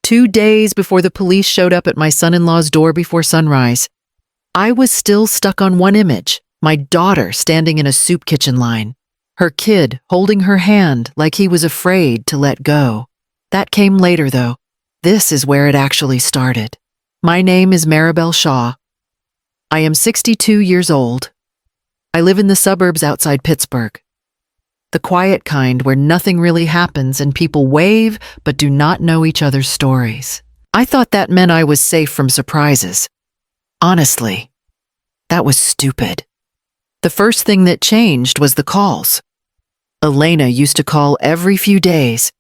2 days before the police showed up at my son-in-law's door before sunrise. I was still stuck on one image, my daughter standing in a soup kitchen line, her kid holding her hand like he was afraid to let go. That came later, though. This is where it actually started. My name is Maribel Shaw. I am 62 years old. I live in the suburbs outside Pittsburgh. The quiet kind where nothing really happens and people wave but do not know each other's stories. I thought that meant I was safe from surprises. Honestly, that was stupid. The first thing that changed was the calls. Elena used to call every few days.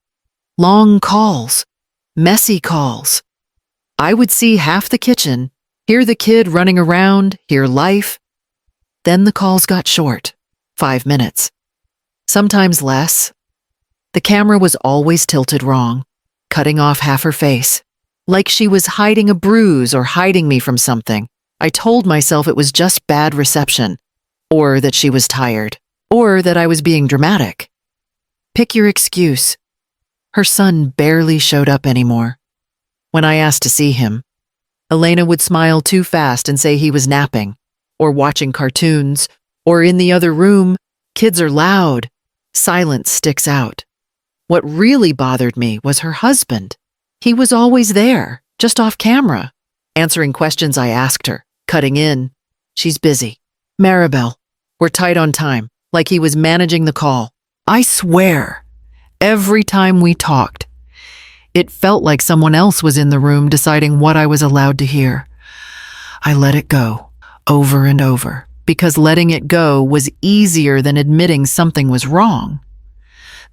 Long calls, messy calls. I would see half the kitchen, hear the kid running around, hear life. Then the calls got short, 5 minutes. Sometimes less. The camera was always tilted wrong, cutting off half her face, like she was hiding a bruise or hiding me from something. I told myself it was just bad reception, or that she was tired, or that I was being dramatic. Pick your excuse. Her son barely showed up anymore. When I asked to see him, Elena would smile too fast and say he was napping, or watching cartoons, or in the other room. Kids are loud. Silence sticks out. What really bothered me was her husband. He was always there, just off camera, answering questions I asked her, cutting in. She's busy. Maribel, we're tight on time, like he was managing the call. I swear, every time we talked, it felt like someone else was in the room deciding what I was allowed to hear. I let it go, over and over, because letting it go was easier than admitting something was wrong.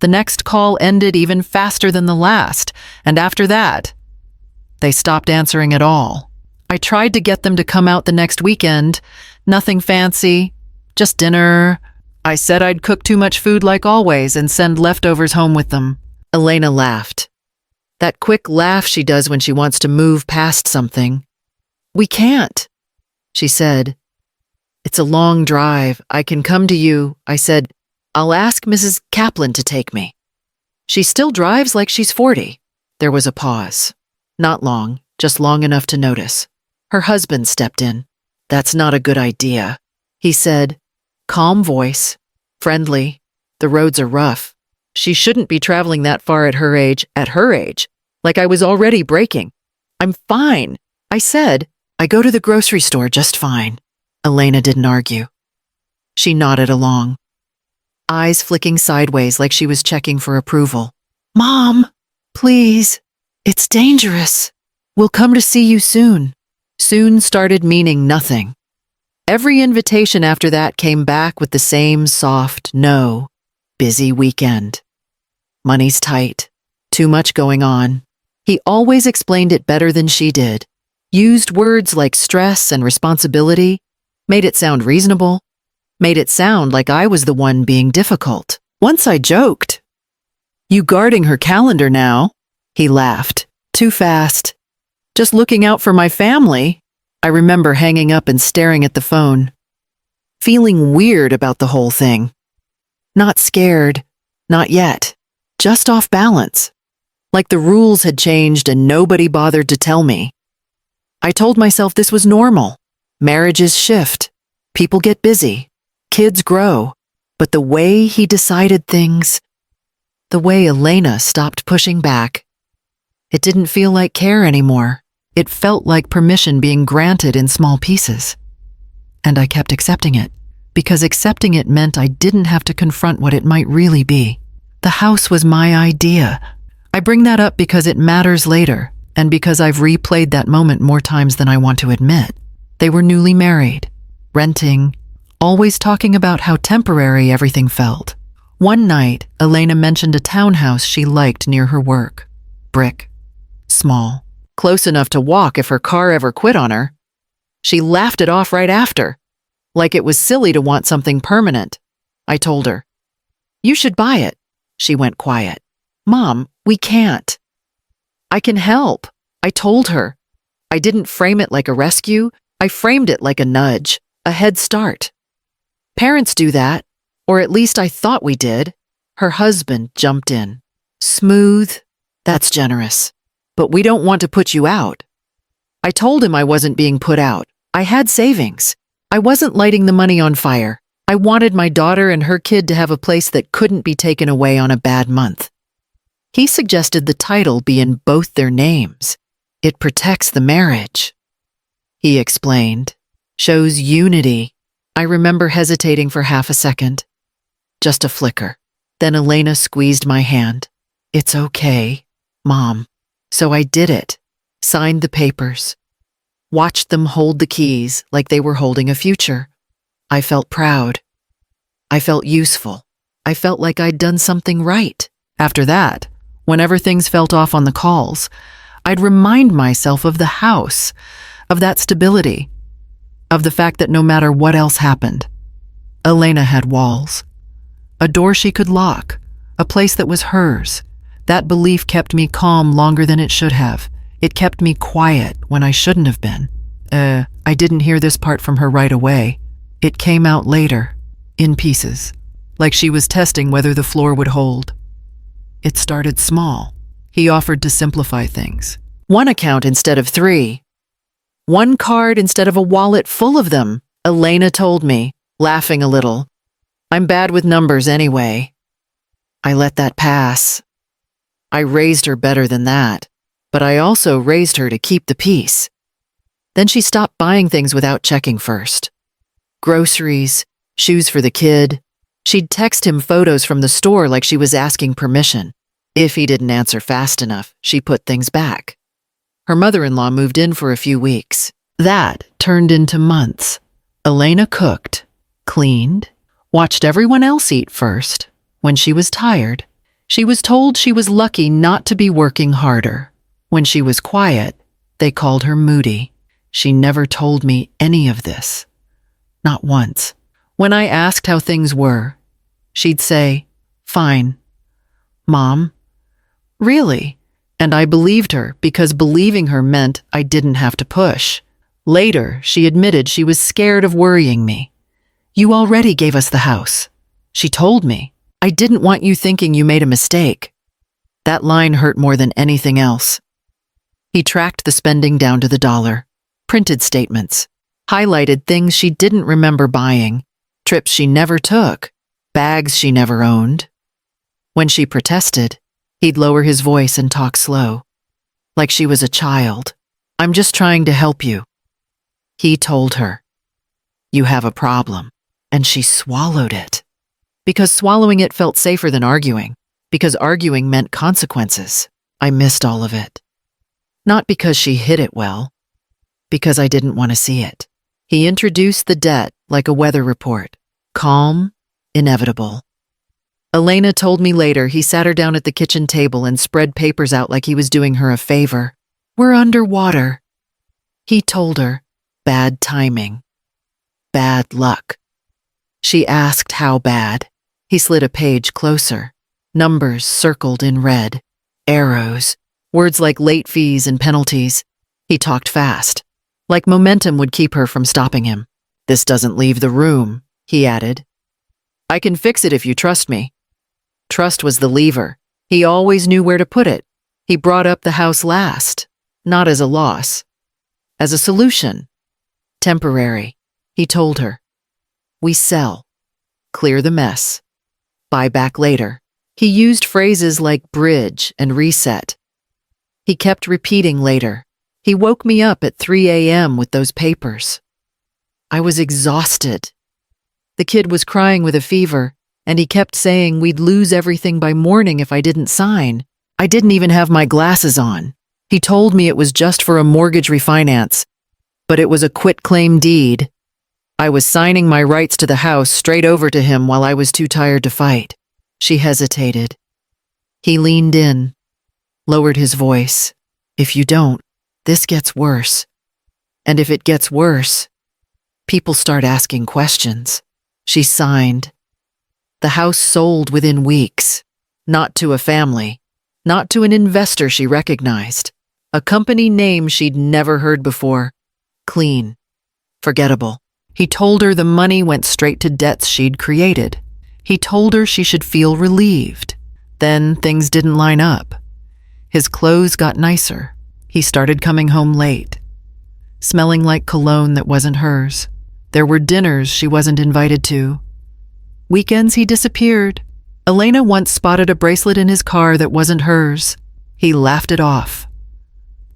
The next call ended even faster than the last, and after that, they stopped answering at all. I tried to get them to come out the next weekend. Nothing fancy, just dinner. I said I'd cook too much food like always and send leftovers home with them. Elena laughed. That quick laugh she does when she wants to move past something. We can't, she said. It's a long drive. I can come to you. I said, I'll ask Mrs. Kaplan to take me. She still drives like she's 40. There was a pause. Not long, just long enough to notice. Her husband stepped in. That's not a good idea, he said. Calm voice, friendly. The roads are rough. She shouldn't be traveling that far at her age, like I was already braking. I'm fine, I said. I go to the grocery store just fine. Elena didn't argue. She nodded along, eyes flicking sideways like she was checking for approval. Mom, please, it's dangerous. We'll come to see you soon. Soon started meaning nothing. Every invitation after that came back with the same soft no. Busy weekend. Money's tight. Too much going on. He always explained it better than she did. Used words like stress and responsibility. Made it sound reasonable. Made it sound like I was the one being difficult. Once I joked. You guarding her calendar now? He laughed. Too fast. Just looking out for my family. I remember hanging up and staring at the phone. Feeling weird about the whole thing. Not scared. Not yet. Just off balance. Like the rules had changed and nobody bothered to tell me. I told myself this was normal. Marriages shift. People get busy. Kids grow. But the way he decided things, the way Elena stopped pushing back, it didn't feel like care anymore. It felt like permission being granted in small pieces. And I kept accepting it, because accepting it meant I didn't have to confront what it might really be. The house was my idea. I bring that up because it matters later, and because I've replayed that moment more times than I want to admit. They were newly married, renting, always talking about how temporary everything felt. One night, Elena mentioned a townhouse she liked near her work. Brick. Small. Close enough to walk if her car ever quit on her. She laughed it off right after, like it was silly to want something permanent. I told her, you should buy it. She went quiet. Mom, we can't. I can help. I told her. I didn't frame it like a rescue. I framed it like a nudge, a head start. Parents do that, or at least I thought we did. Her husband jumped in. Smooth. That's generous. But we don't want to put you out. I told him I wasn't being put out. I had savings. I wasn't lighting the money on fire. I wanted my daughter and her kid to have a place that couldn't be taken away on a bad month. He suggested the title be in both their names. It protects the marriage. He explained. Shows unity. I remember hesitating for half a second. Just a flicker. Then Elena squeezed my hand. It's okay, Mom. So I did it. Signed the papers. Watched them hold the keys like they were holding a future. I felt proud. I felt useful. I felt like I'd done something right. After that, whenever things felt off on the calls, I'd remind myself of the house, of that stability, of the fact that no matter what else happened, Elena had walls, a door she could lock, a place that was hers. That belief kept me calm longer than it should have. It kept me quiet when I shouldn't have been. I didn't hear this part from her right away. It came out later, in pieces, like she was testing whether the floor would hold. It started small. He offered to simplify things. 1 account instead of 3. 1 card instead of a wallet full of them, Elena told me, laughing a little. I'm bad with numbers anyway. I let that pass. I raised her better than that, but I also raised her to keep the peace. Then she stopped buying things without checking first. Groceries, shoes for the kid. She'd text him photos from the store like she was asking permission. If he didn't answer fast enough, she put things back. Her mother-in-law moved in for a few weeks. That turned into months. Elena cooked, cleaned, watched everyone else eat first. When she was tired, she was told she was lucky not to be working harder. When she was quiet, they called her moody. She never told me any of this. Not once. When I asked how things were, she'd say, "Fine." "Mom?" "Really?" And I believed her because believing her meant I didn't have to push. Later, she admitted she was scared of worrying me. "You already gave us the house." She told me, "I didn't want you thinking you made a mistake." That line hurt more than anything else. He tracked the spending down to the dollar, printed statements, highlighted things she didn't remember buying, trips she never took, bags she never owned. When she protested, he'd lower his voice and talk slow, like she was a child. "I'm just trying to help you." He told her, "You have a problem," and she swallowed it. Because swallowing it felt safer than arguing, because arguing meant consequences. I missed all of it. Not because she hid it well, because I didn't want to see it. He introduced the debt like a weather report, calm, inevitable. Elena told me later he sat her down at the kitchen table and spread papers out like he was doing her a favor. "We're underwater." He told her, "Bad timing. Bad luck." She asked how bad. He slid a page closer. Numbers circled in red. Arrows. Words like late fees and penalties. He talked fast, like momentum would keep her from stopping him. "This doesn't leave the room," he added. "I can fix it if you trust me." Trust was the lever. He always knew where to put it. He brought up the house last, not as a loss, as a solution. Temporary, he told her. We sell, clear the mess, buy back later. He used phrases like bridge and reset. He kept repeating later. He woke me up at 3 a.m. with those papers. I was exhausted. The kid was crying with a fever, and he kept saying we'd lose everything by morning if I didn't sign. I didn't even have my glasses on. He told me it was just for a mortgage refinance, but it was a quitclaim deed. I was signing my rights to the house straight over to him while I was too tired to fight. She hesitated. He leaned in, lowered his voice. If you don't, this gets worse. And if it gets worse, people start asking questions. She signed. The house sold within weeks, not to a family, not to an investor she recognized, a company name she'd never heard before. Clean, forgettable. He told her the money went straight to debts she'd created. He told her she should feel relieved. Then things didn't line up. His clothes got nicer. He started coming home late, smelling like cologne that wasn't hers. There were dinners she wasn't invited to. Weekends he disappeared. Elena once spotted a bracelet in his car that wasn't hers. He laughed it off.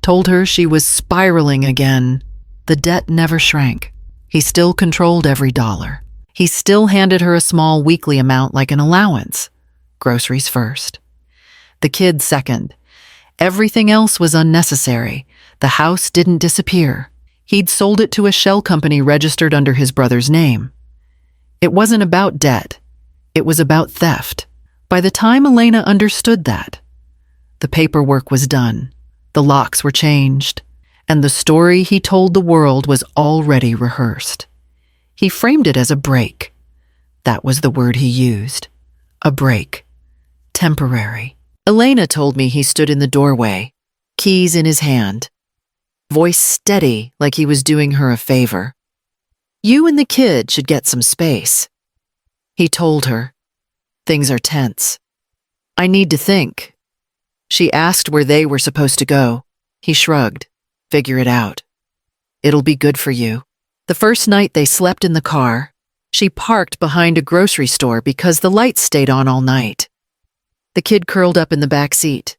Told her she was spiraling again. The debt never shrank. He still controlled every dollar. He still handed her a small weekly amount like an allowance. Groceries first. The kids second. Everything else was unnecessary. The house didn't disappear. He'd sold it to a shell company registered under his brother's name. It wasn't about debt. It was about theft. By the time Elena understood that, the paperwork was done, the locks were changed, and the story he told the world was already rehearsed. He framed it as a break. That was the word he used. A break. Temporary. Elena told me he stood in the doorway, keys in his hand, voice steady like he was doing her a favor. You and the kid should get some space. He told her. Things are tense. I need to think. She asked where they were supposed to go. He shrugged. Figure it out. It'll be good for you. The first night they slept in the car, she parked behind a grocery store because the lights stayed on all night. The kid curled up in the back seat,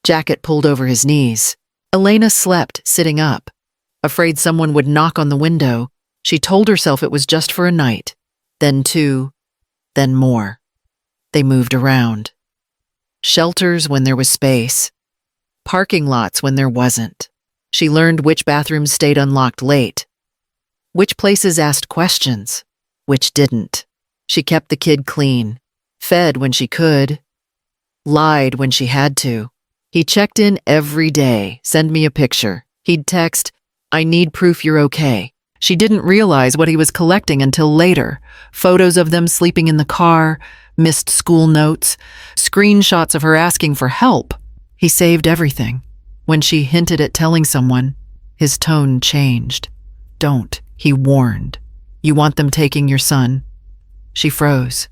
jacket pulled over his knees. Elena slept sitting up. Afraid someone would knock on the window, she told herself it was just for a night, then two, then more. They moved around. Shelters when there was space, parking lots when there wasn't. She learned which bathrooms stayed unlocked late, which places asked questions, which didn't. She kept the kid clean, fed when she could, lied when she had to. He checked in every day, send me a picture. He'd text, I need proof you're okay. She didn't realize what he was collecting until later. Photos of them sleeping in the car, missed school notes, screenshots of her asking for help. He saved everything. When she hinted at telling someone, his tone changed. Don't, he warned. You want them taking your son? She froze.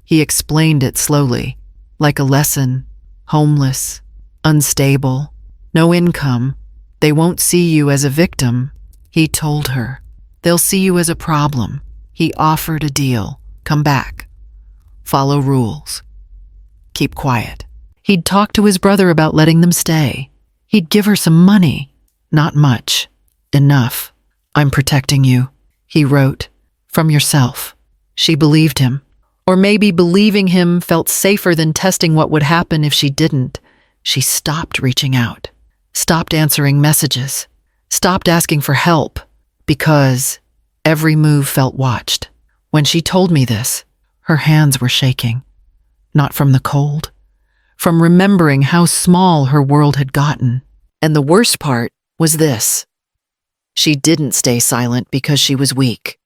He explained it slowly, like a lesson. Homeless, unstable, no income. They won't see you as a victim. He told her. They'll see you as a problem. He offered a deal. Come back. Follow rules. Keep quiet. He'd talk to his brother about letting them stay. He'd give her some money. Not much. Enough. I'm protecting you, he wrote. From yourself. She believed him. Or maybe believing him felt safer than testing what would happen if she didn't. She stopped reaching out. Stopped answering messages. Stopped asking for help. Because every move felt watched. When she told me this, her hands were shaking. Not from the cold. From remembering how small her world had gotten. And the worst part was this. She didn't stay silent because she was weak.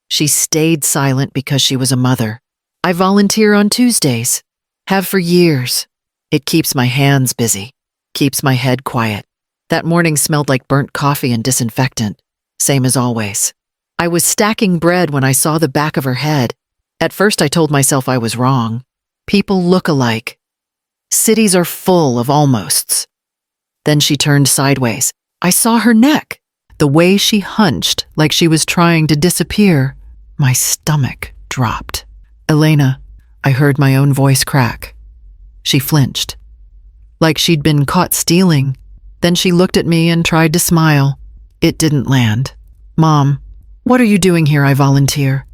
She stayed silent because she was a mother. I volunteer on Tuesdays. Have for years. It keeps my hands busy. Keeps my head quiet. That morning smelled like burnt coffee and disinfectant. Same as always. I was stacking bread when I saw the back of her head. At first I told myself I was wrong. People look alike. Cities are full of almosts. Then she turned sideways. I saw her neck. The way she hunched like she was trying to disappear. My stomach dropped. Elena, I heard my own voice crack. She flinched. Like she'd been caught stealing. Then she looked at me and tried to smile. It didn't land. Mom, what are you doing here? I volunteer.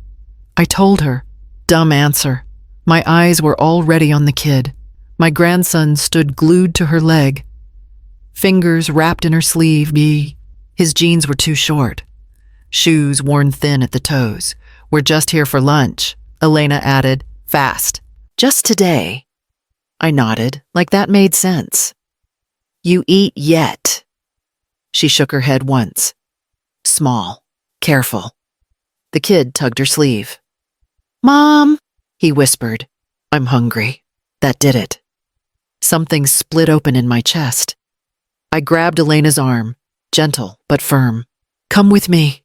I told her. Dumb answer. My eyes were already on the kid. My grandson stood glued to her leg. Fingers wrapped in her sleeve. His jeans were too short. Shoes worn thin at the toes. We're just here for lunch, Elena added, fast. Just today. I nodded, like that made sense. You eat yet. She shook her head once. Small, careful. The kid tugged her sleeve. Mom, he whispered. I'm hungry. That did it. Something split open in my chest. I grabbed Elena's arm, gentle but firm. Come with me.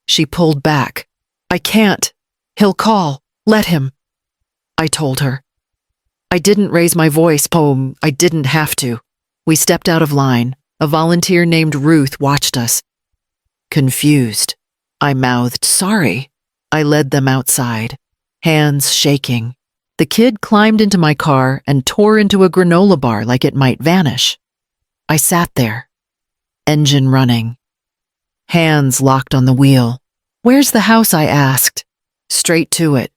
She pulled back. I can't. He'll call. Let him. I told her. I didn't raise my voice, poem. I didn't have to. We stepped out of line. A volunteer named Ruth watched us. Confused, I mouthed, sorry. I led them outside, hands shaking. The kid climbed into my car and tore into a granola bar like it might vanish. I sat there, engine running, hands locked on the wheel. Where's the house? I asked. Straight to it.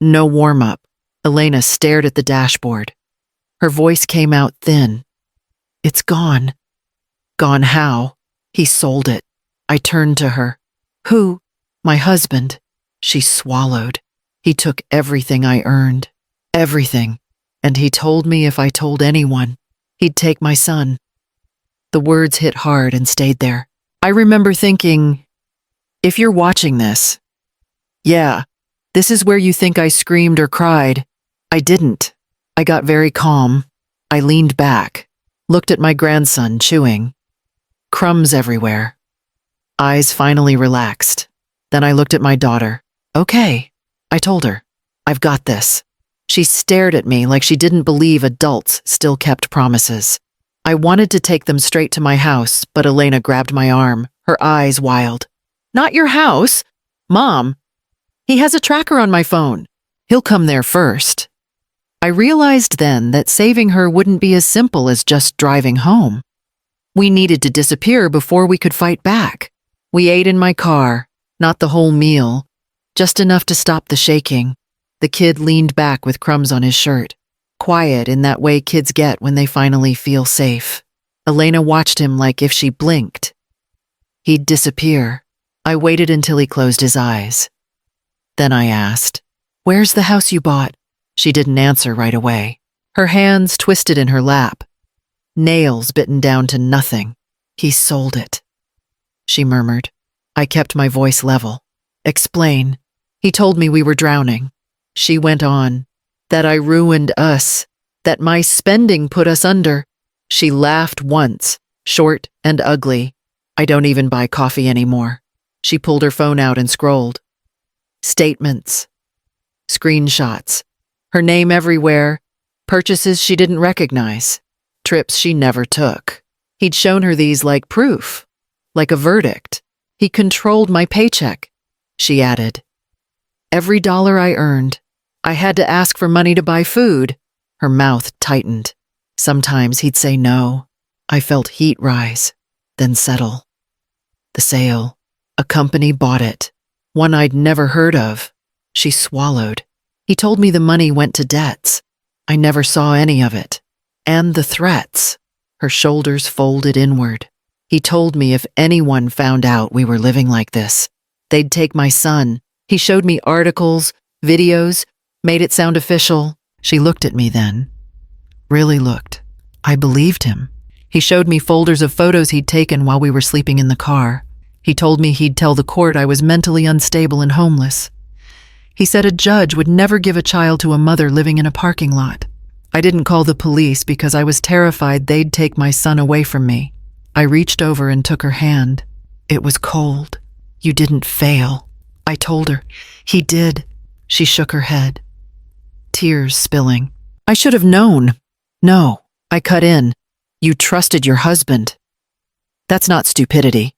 No warm-up. Elena stared at the dashboard. Her voice came out thin. It's gone. Gone how? He sold it. I turned to her. Who? My husband. She swallowed. He took everything I earned. Everything. And he told me if I told anyone, he'd take my son. The words hit hard and stayed there. I remember thinking, if you're watching this, yeah, this is where you think I screamed or cried. I didn't. I got very calm. I leaned back, looked at my grandson chewing. Crumbs everywhere. Eyes finally relaxed. Then I looked at my daughter. Okay, I told her. I've got this. She stared at me like she didn't believe adults still kept promises. I wanted to take them straight to my house, but Elena grabbed my arm, her eyes wild. Not your house. Mom, he has a tracker on my phone. He'll come there first. I realized then that saving her wouldn't be as simple as just driving home. We needed to disappear before we could fight back. We ate in my car, not the whole meal, just enough to stop the shaking. The kid leaned back with crumbs on his shirt, quiet in that way kids get when they finally feel safe. Elena watched him like if she blinked, he'd disappear. I waited until he closed his eyes. Then I asked, "Where's the house you bought?" She didn't answer right away. Her hands twisted in her lap, nails bitten down to nothing. "He sold it," she murmured. I kept my voice level. "Explain." "He told me we were drowning." She went on, "That I ruined us, that my spending put us under." She laughed once, short and ugly. "I don't even buy coffee anymore." She pulled her phone out and scrolled. Statements. Screenshots. Her name everywhere. Purchases she didn't recognize. Trips she never took. He'd shown her these like proof, like a verdict. He controlled my paycheck, she added. Every dollar I earned. I had to ask for money to buy food. Her mouth tightened. Sometimes he'd say no. I felt heat rise, then settle. The sale. A company bought it. One I'd never heard of. She swallowed. He told me the money went to debts. I never saw any of it. And the threats. Her shoulders folded inward. He told me if anyone found out we were living like this, they'd take my son. He showed me articles, videos, made it sound official. She looked at me then. Really looked. I believed him. He showed me folders of photos he'd taken while we were sleeping in the car. He told me he'd tell the court I was mentally unstable and homeless. He said a judge would never give a child to a mother living in a parking lot. I didn't call the police because I was terrified they'd take my son away from me. I reached over and took her hand. It was cold. "You didn't fail." I told her. "He did." She shook her head. Tears spilling. "I should have known." "No," I cut in. "You trusted your husband." "That's not stupidity.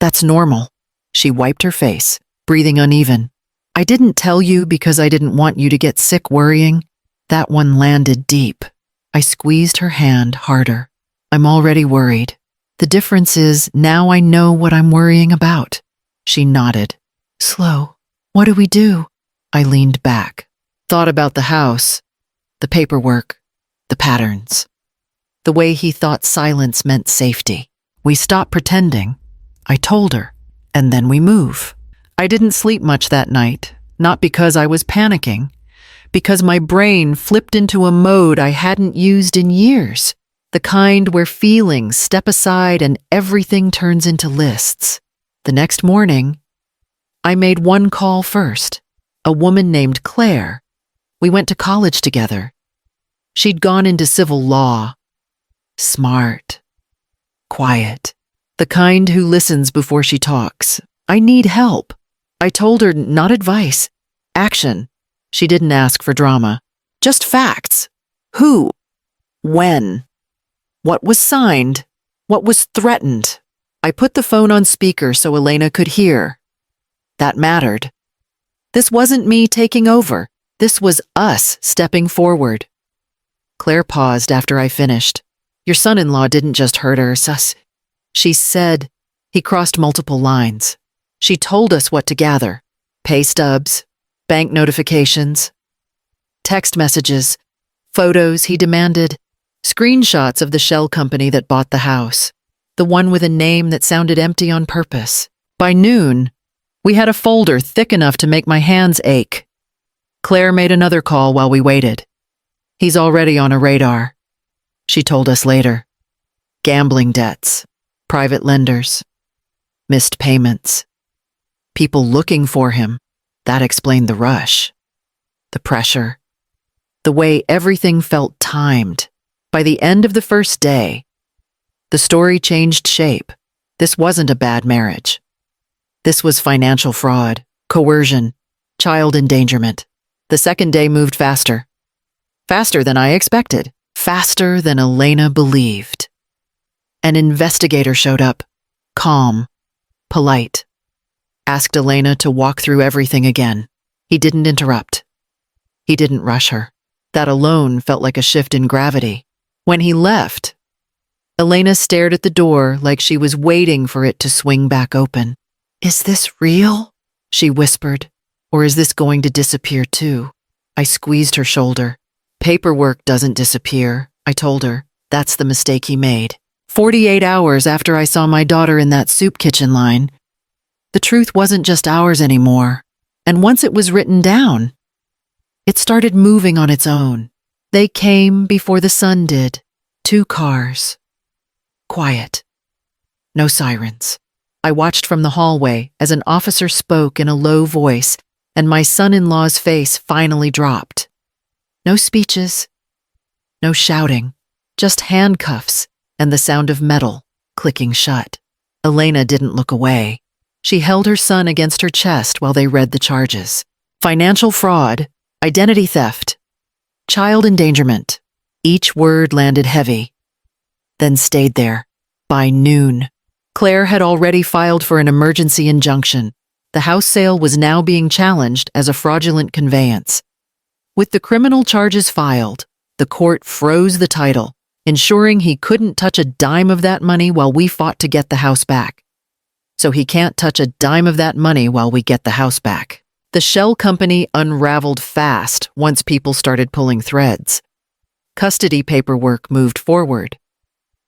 That's normal." She wiped her face, breathing uneven. "I didn't tell you because I didn't want you to get sick worrying." That one landed deep. I squeezed her hand harder. "I'm already worried. The difference is now I know what I'm worrying about." She nodded. "Slow. What do we do?" I leaned back, thought about the house, the paperwork, the patterns. The way he thought silence meant safety. We stop pretending. I told her, and then we move. I didn't sleep much that night, not because I was panicking, because my brain flipped into a mode I hadn't used in years, the kind where feelings step aside and everything turns into lists. The next morning, I made one call first, a woman named Claire. We went to college together. She'd gone into civil law. Smart. Quiet. The kind who listens before she talks. I need help. I told her not advice, action. She didn't ask for drama. Just facts. Who? When? What was signed? What was threatened? I put the phone on speaker so Elena could hear. That mattered. This wasn't me taking over. This was us stepping forward. Claire paused after I finished. Your son-in-law didn't just hurt her, sus. She said. He crossed multiple lines. She told us what to gather. Pay stubs, bank notifications, text messages, photos he demanded, screenshots of the shell company that bought the house, the one with a name that sounded empty on purpose. By noon, we had a folder thick enough to make my hands ache. Claire made another call while we waited. He's already on a radar, she told us later. Gambling debts, private lenders, missed payments. People looking for him. That explained the rush, the pressure, the way everything felt timed. By the end of the first day, the story changed shape. This wasn't a bad marriage. This was financial fraud, coercion, child endangerment. The second day moved faster. Faster than I expected. Faster than Elena believed. An investigator showed up, calm, polite. Asked Elena to walk through everything again. He didn't interrupt. He didn't rush her. That alone felt like a shift in gravity. When he left, Elena stared at the door like she was waiting for it to swing back open. Is this real? She whispered. Or is this going to disappear too? I squeezed her shoulder. Paperwork doesn't disappear, I told her. That's the mistake he made. 48 hours after I saw my daughter in that soup kitchen line, the truth wasn't just ours anymore. And once it was written down, it started moving on its own. They came before the sun did. 2 cars. Quiet. No sirens. I watched from the hallway as an officer spoke in a low voice, and my son-in-law's face finally dropped. No speeches. No shouting. Just handcuffs and the sound of metal clicking shut. Elena didn't look away. She held her son against her chest while they read the charges. Financial fraud, identity theft, child endangerment. Each word landed heavy, then stayed there. By noon, Claire had already filed for an emergency injunction. The house sale was now being challenged as a fraudulent conveyance. With the criminal charges filed, the court froze the title, ensuring he couldn't touch a dime of that money while we fought to get the house back. So he can't touch a dime of that money while we get the house back. The shell company unraveled fast once people started pulling threads. Custody paperwork moved forward.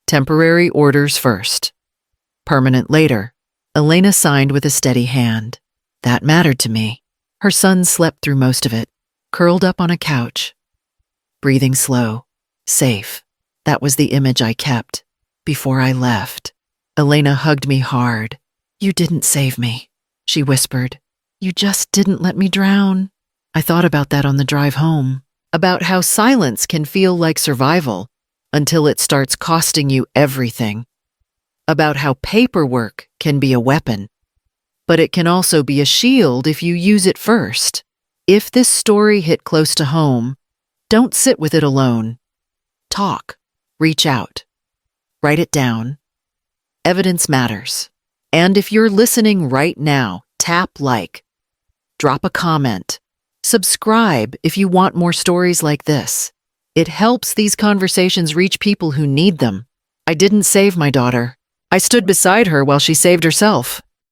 Temporary orders first. Permanent later. Elena signed with a steady hand. That mattered to me. Her son slept through most of it, curled up on a couch. Breathing slow. Safe. That was the image I kept. Before I left, Elena hugged me hard. You didn't save me, she whispered. You just didn't let me drown. I thought about that on the drive home. About how silence can feel like survival until it starts costing you everything. About how paperwork can be a weapon, but it can also be a shield if you use it first. If this story hit close to home, don't sit with it alone. Talk. Reach out. Write it down. Evidence matters. And if you're listening right now, tap like. Drop a comment. Subscribe if you want more stories like this. It helps these conversations reach people who need them. I didn't save my daughter. I stood beside her while she saved herself.